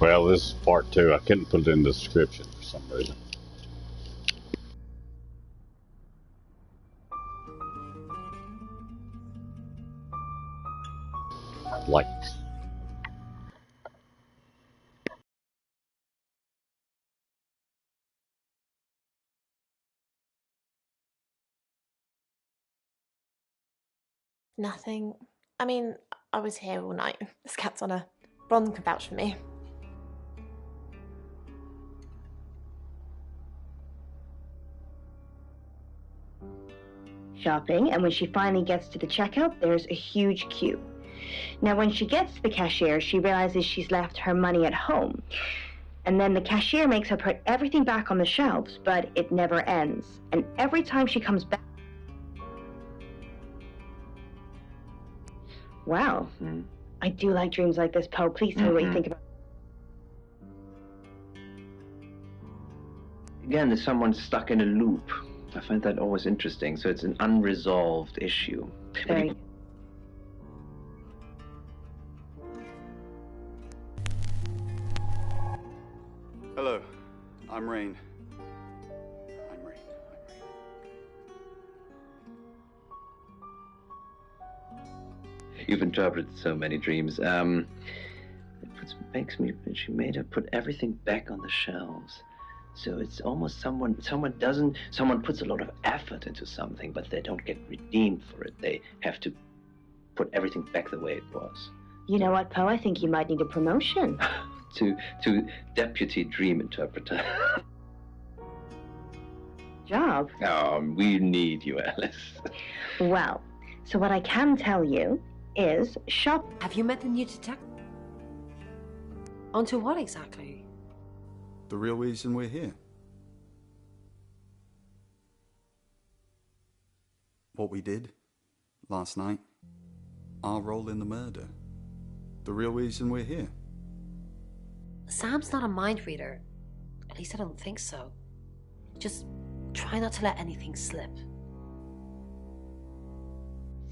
Well, this is part two. I couldn't put it in the description for some reason. Like, Nothing. I mean, I was here all night. This cat's on her. Bron can vouch for me. Shopping, and when she finally gets to the checkout, there's a huge queue. Now, when she gets to the cashier, she realizes she's left her money at home. And then the cashier makes her put everything back on the shelves, but it never ends. And every time she comes back... Wow. I do like dreams like this, Poe. Please tell me what you think about it. Again, there's someone stuck in a loop. I find that always interesting. So it's an unresolved issue. Very. Hello, I'm Rain. You've interpreted so many dreams. Makes me. She made her put everything back on the shelves. So it's almost someone puts a lot of effort into something, but they don't get redeemed for it. They have to put everything back the way it was. You know what, Poe? I think you might need a promotion. to deputy dream interpreter. Job. Oh, we need you, Alice. Well, so what I can tell you is shop. Have you met the new detective? Onto what exactly? The real reason we're here. What we did last night. Our role in the murder. The real reason we're here. Sam's not a mind reader. At least I don't think so. Just try not to let anything slip.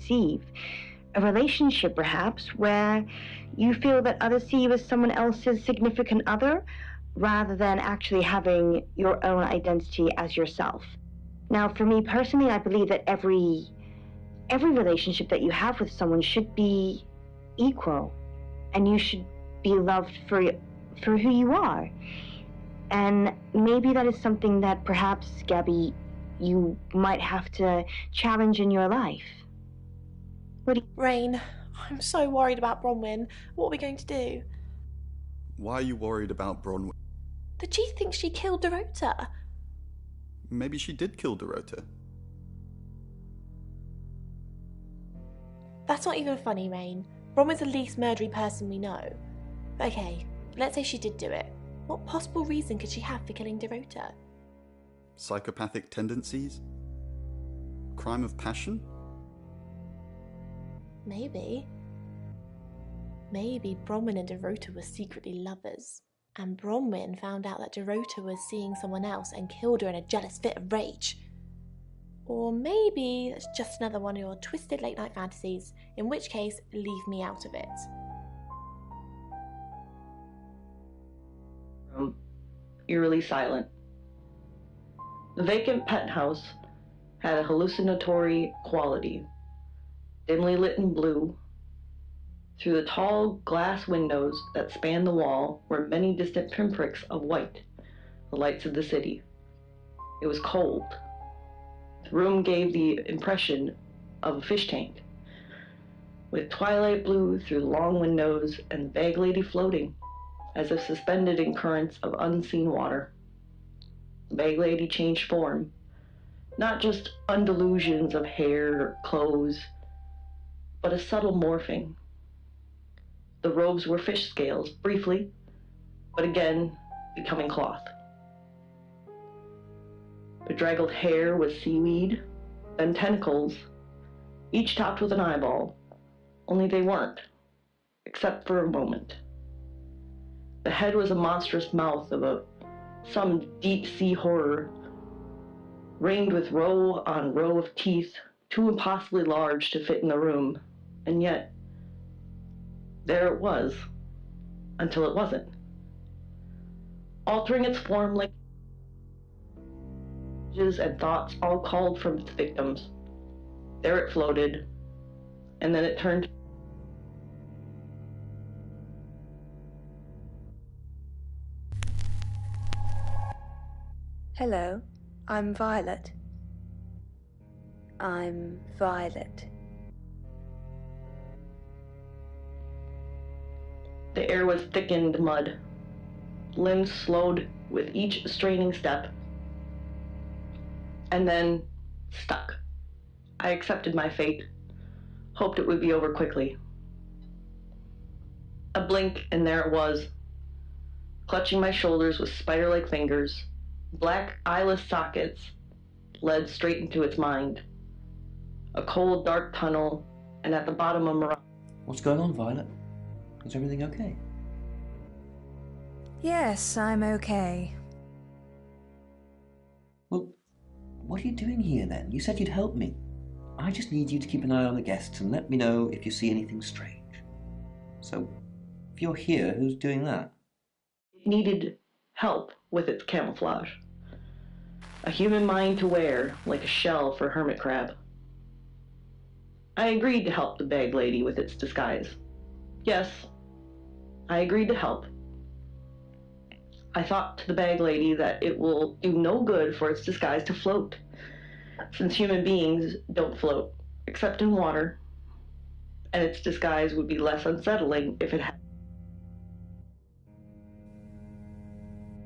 Steve, a relationship perhaps where you feel that others see you as someone else's significant other rather than actually having your own identity as yourself. Now, for me personally, I believe that every relationship that you have with someone should be equal, and you should be loved for who you are. And maybe that is something that perhaps, Gabby, you might have to challenge in your life. Rain, I'm so worried about Bronwyn. What are we going to do? Why are you worried about Bronwyn? The chief thinks she killed Dorota. Maybe she did kill Dorota. That's not even funny, Rain. Bronwyn's the least murdery person we know. Okay, let's say she did do it. What possible reason could she have for killing Dorota? Psychopathic tendencies? Crime of passion? Maybe. Maybe Bronwyn and Dorota were secretly lovers, and Bronwyn found out that Dorota was seeing someone else and killed her in a jealous fit of rage. Or maybe that's just another one of your twisted late night fantasies, in which case, leave me out of it. Eerily silent. The vacant penthouse had a hallucinatory quality. Dimly lit in blue, through the tall glass windows that spanned the wall were many distant pinpricks of white, the lights of the city. It was cold. The room gave the impression of a fish tank, with twilight blue through the long windows and the bag lady floating, as if suspended in currents of unseen water. The bag lady changed form, not just undulations of hair or clothes, but a subtle morphing. The robes were fish scales, briefly, but again becoming cloth. Bedraggled hair was seaweed, then tentacles, each topped with an eyeball, only they weren't, except for a moment. The head was a monstrous mouth of some deep-sea horror, ringed with row on row of teeth, too impossibly large to fit in the room, and yet there it was, until it wasn't, altering its form like images and thoughts all called from its victims. There it floated, and then it turned. Hello, I'm Violet. I'm Violet. The air was thickened mud. Limbs slowed with each straining step. And then stuck. I accepted my fate. Hoped it would be over quickly. A blink, and there it was. Clutching my shoulders with spider-like fingers. Black, eyeless sockets led straight into its mind. A cold, dark tunnel, and at the bottom a mirage. What's going on, Violet? Is everything okay? Yes, I'm okay. Well, what are you doing here then? You said you'd help me. I just need you to keep an eye on the guests and let me know if you see anything strange. So, if you're here, who's doing that? It needed help with its camouflage. A human mind to wear, like a shell for a hermit crab. I agreed to help the bag lady with its disguise. Yes, I agreed to help. I thought to the bag lady that it will do no good for its disguise to float, since human beings don't float, except in water, and its disguise would be less unsettling if it had.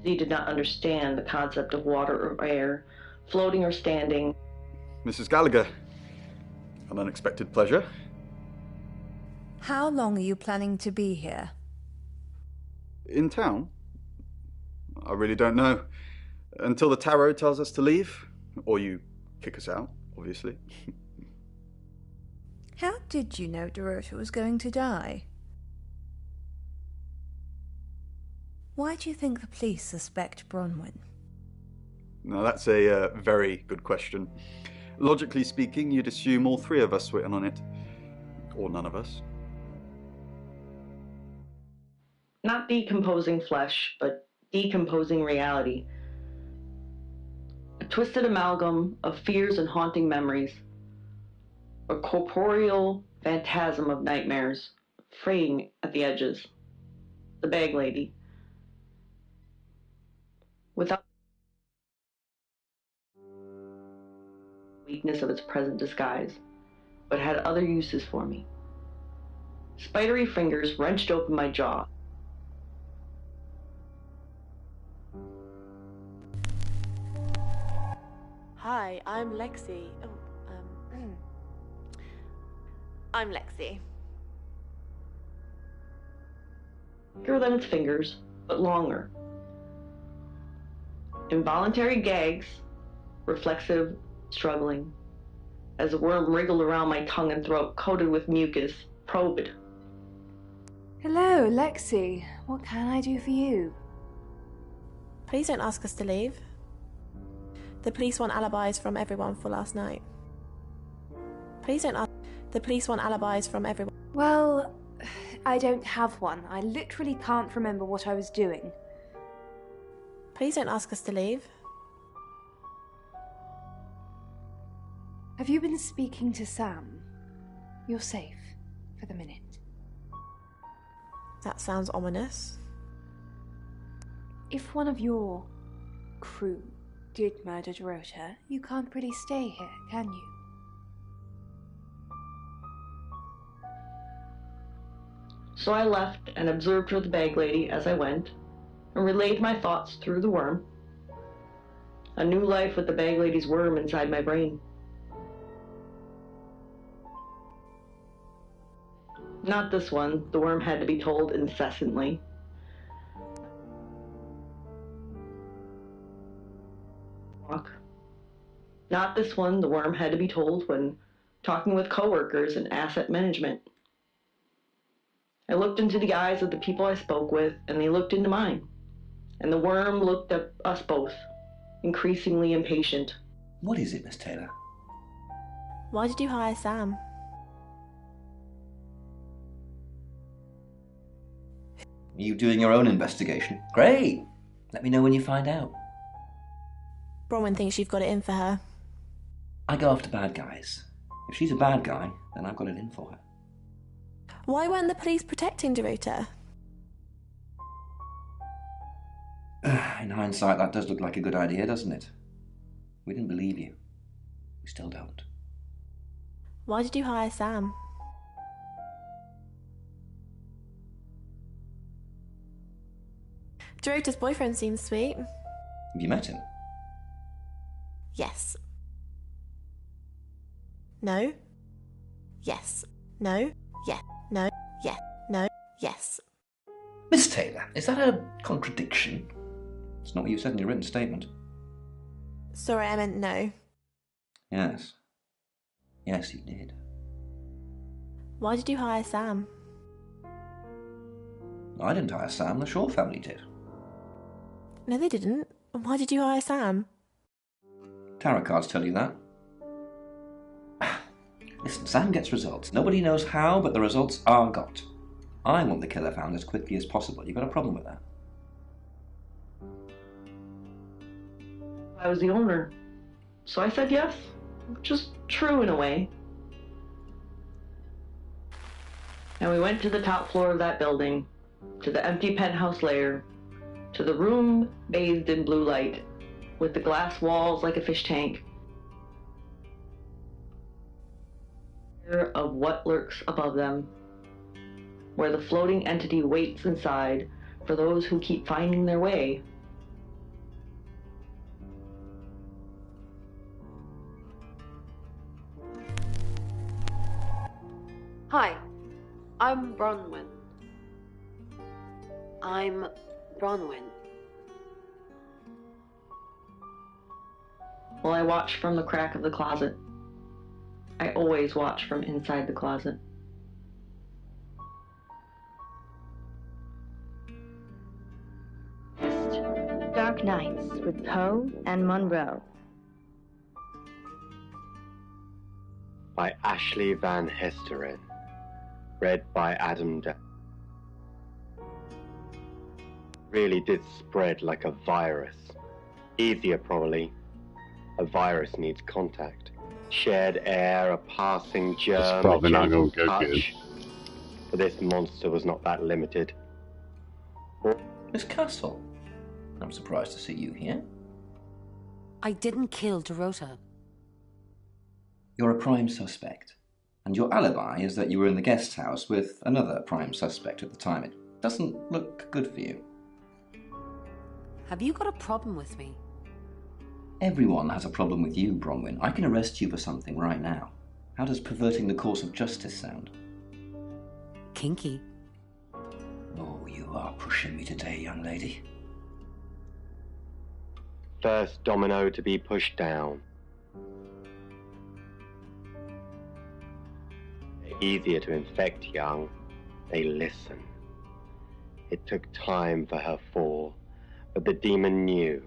She did not understand the concept of water or air, floating or standing. Mrs. Gallagher, an unexpected pleasure. How long are you planning to be here? In town? I really don't know. Until the tarot tells us to leave. Or you kick us out, obviously. How did you know Dorota was going to die? Why do you think the police suspect Bronwyn? Now that's a very good question. Logically speaking, you'd assume all three of us were in on it. Or none of us. Not decomposing flesh, but decomposing reality. A twisted amalgam of fears and haunting memories. A corporeal phantasm of nightmares, fraying at the edges. The bag lady. Without weakness of its present disguise, but had other uses for me. Spidery fingers wrenched open my jaw. Hi, I'm Lexi. I'm Lexi. Thicker than its fingers, but longer. Involuntary gags, reflexive, struggling, as the worm wriggled around my tongue and throat, coated with mucus, probed. Hello, Lexi. What can I do for you? Please don't ask us to leave. The police want alibis from everyone for last night. Please don't ask. The police want alibis from everyone. Well, I don't have one. I literally can't remember what I was doing. Please don't ask us to leave. Have you been speaking to Sam? You're safe for the minute. That sounds ominous. If one of your crew did murder Dorota, you can't really stay here, can you? So I left and observed her, the bag lady, as I went, and relayed my thoughts through the worm. A new life with the bag lady's worm inside my brain. Not this one. The worm had to be told incessantly. Not this one. The worm had to be told when talking with coworkers and asset management. I looked into the eyes of the people I spoke with, and they looked into mine. And the worm looked at us both, increasingly impatient. What is it, Miss Taylor? Why did you hire Sam? Are you doing your own investigation? Great! Let me know when you find out. Bronwyn thinks you've got it in for her. I go after bad guys. If she's a bad guy, then I've got it in for her. Why weren't the police protecting Dorota? In hindsight, that does look like a good idea, doesn't it? We didn't believe you. We still don't. Why did you hire Sam? Dorota's boyfriend seems sweet. Have you met him? Yes. No. Yes. No. Yes. No. Yes. No. Yes. Miss Taylor, is that a contradiction? It's not what you said in your written statement. Sorry, I meant no. Yes. Yes, you did. Why did you hire Sam? I didn't hire Sam, the Shaw family did. No, they didn't. Why did you hire Sam? Tarot cards tell you that. Listen, Sam gets results. Nobody knows how, but the results are got. I want the killer found as quickly as possible. You got a problem with that? I was the owner, so I said yes, which is true in a way. And we went to the top floor of that building, to the empty penthouse layer, to the room bathed in blue light, with the glass walls like a fish tank. Of what lurks above them, where the floating entity waits inside for those who keep finding their way. Hi, I'm Bronwyn. Well, I watch from the crack of the closet. I always watch from inside the closet. Dark Nights with Poe and Monroe. By Ashley Van Hesteren. Read by Adam Really did spread like a virus. Easier, probably. A virus needs contact. Shared air, a passing germ, It's probably a not gentle gonna go good. touch. But this monster was not that limited. Miss Castle, I'm surprised to see you here. I didn't kill Dorota. You're a prime suspect, and your alibi is that you were in the guest house with another prime suspect at the time. It doesn't look good for you. Have you got a problem with me? Everyone has a problem with you, Bronwyn. I can arrest you for something right now. How does perverting the course of justice sound? Kinky. Oh, you are pushing me today, young lady. First domino to be pushed down. Easier to infect young. They listen. It took time for her fall, but the demon knew.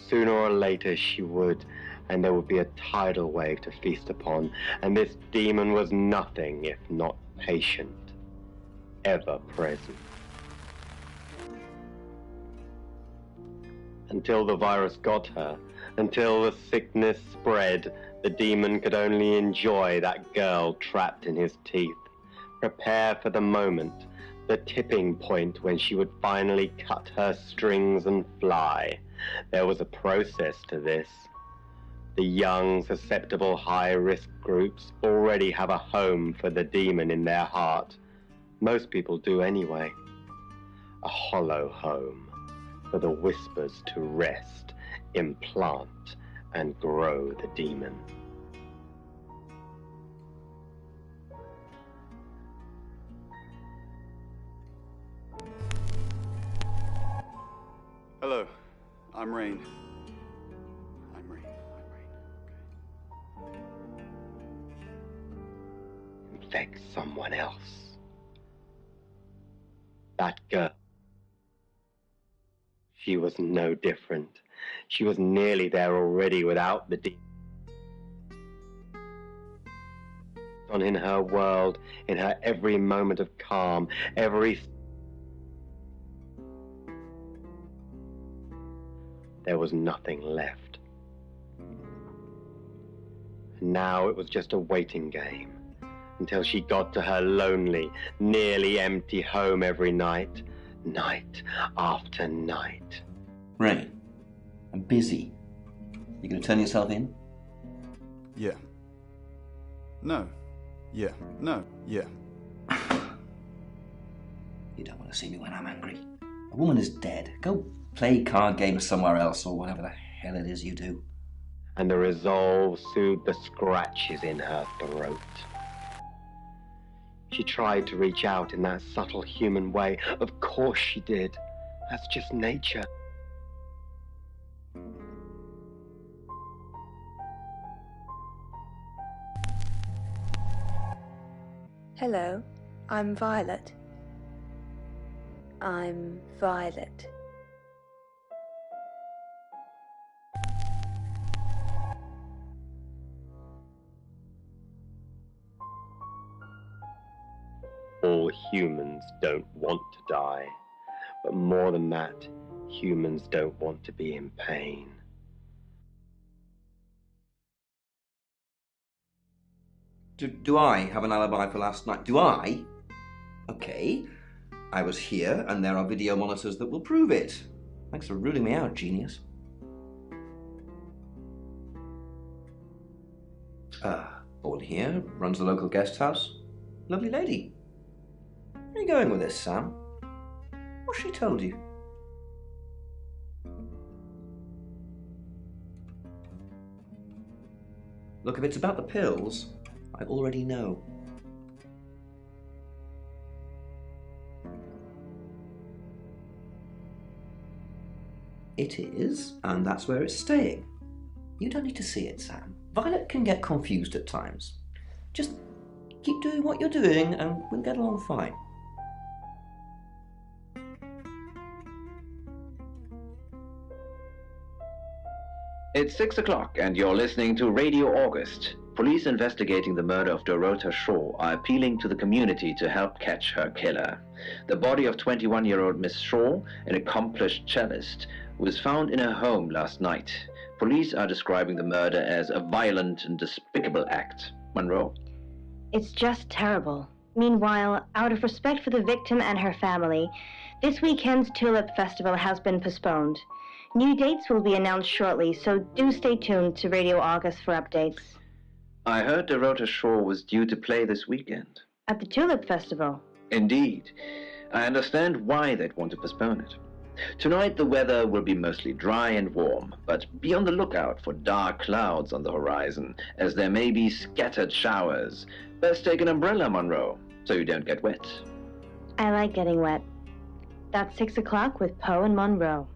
Sooner or later she would, and there would be a tidal wave to feast upon, and this demon was nothing if not patient, ever present. Until the virus got her, until the sickness spread, the demon could only enjoy that girl trapped in his teeth, prepare for the moment, the tipping point when she would finally cut her strings and fly. There was a process to this. The young, susceptible, high-risk groups already have a home for the demon in their heart. Most people do anyway. A hollow home for the whispers to rest, implant, and grow the demon. Hello, I'm Rain. I'm Rain. Infect someone else. That girl. She was no different. She was nearly there already without the demon. On in her world, in her every moment of calm, every there was nothing left. And now it was just a waiting game until she got to her lonely, nearly empty home every night, night after night. Ray, I'm busy. You gonna turn yourself in? Yeah. No. Yeah. No. Yeah. You don't want to see me when I'm angry. A woman is dead. Go play card games somewhere else or whatever the hell it is you do. And the resolve soothed the scratches in her throat. She tried to reach out in that subtle human way. Of course she did. That's just nature. Hello, I'm Violet. I'm Violet. All humans don't want to die. But more than that, humans don't want to be in pain. Do I have an alibi for last night? Do I? Okay. I was here, and there are video monitors that will prove it. Thanks for ruling me out, genius. Born here, runs the local guest house. Lovely lady. Where are you going with this, Sam? What's she told you? Look, if it's about the pills, I already know. It is, and that's where it's staying. You don't need to see it, Sam. Violet can get confused at times. Just keep doing what you're doing and we'll get along fine. It's 6 o'clock and you're listening to Radio August. Police investigating the murder of Dorota Shaw are appealing to the community to help catch her killer. The body of 21-year-old Miss Shaw, an accomplished cellist, was found in her home last night. Police are describing the murder as a violent and despicable act. Monroe? It's just terrible. Meanwhile, out of respect for the victim and her family, this weekend's Tulip Festival has been postponed. New dates will be announced shortly, so do stay tuned to Radio August for updates. I heard Dorota Shaw was due to play this weekend. At the Tulip Festival? Indeed. I understand why they'd want to postpone it. Tonight the weather will be mostly dry and warm, but be on the lookout for dark clouds on the horizon, as there may be scattered showers. Best take an umbrella, Monroe, so you don't get wet. I like getting wet. That's 6 o'clock with Poe and Monroe.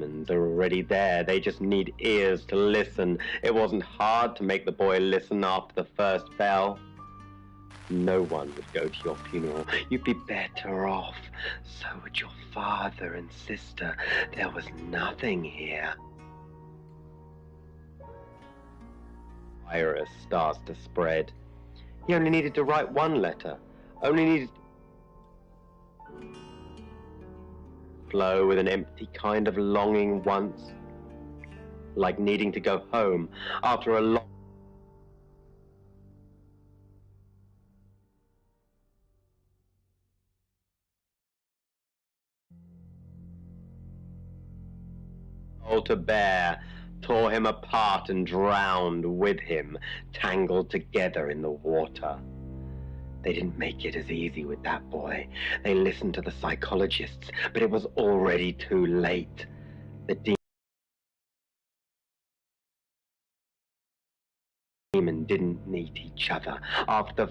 They're already there. They just need ears to listen. It wasn't hard to make the boy listen after the first bell. No one would go to your funeral. You'd be better off. So would your father and sister. There was nothing here. Virus starts to spread. He only needed to write one letter. Only needed flow with an empty kind of longing once, like needing to go home after a long to bear, tore him apart and drowned with him, tangled together in the water. They didn't make it as easy with that boy. They listened to the psychologists, but it was already too late. The demon didn't need each other. After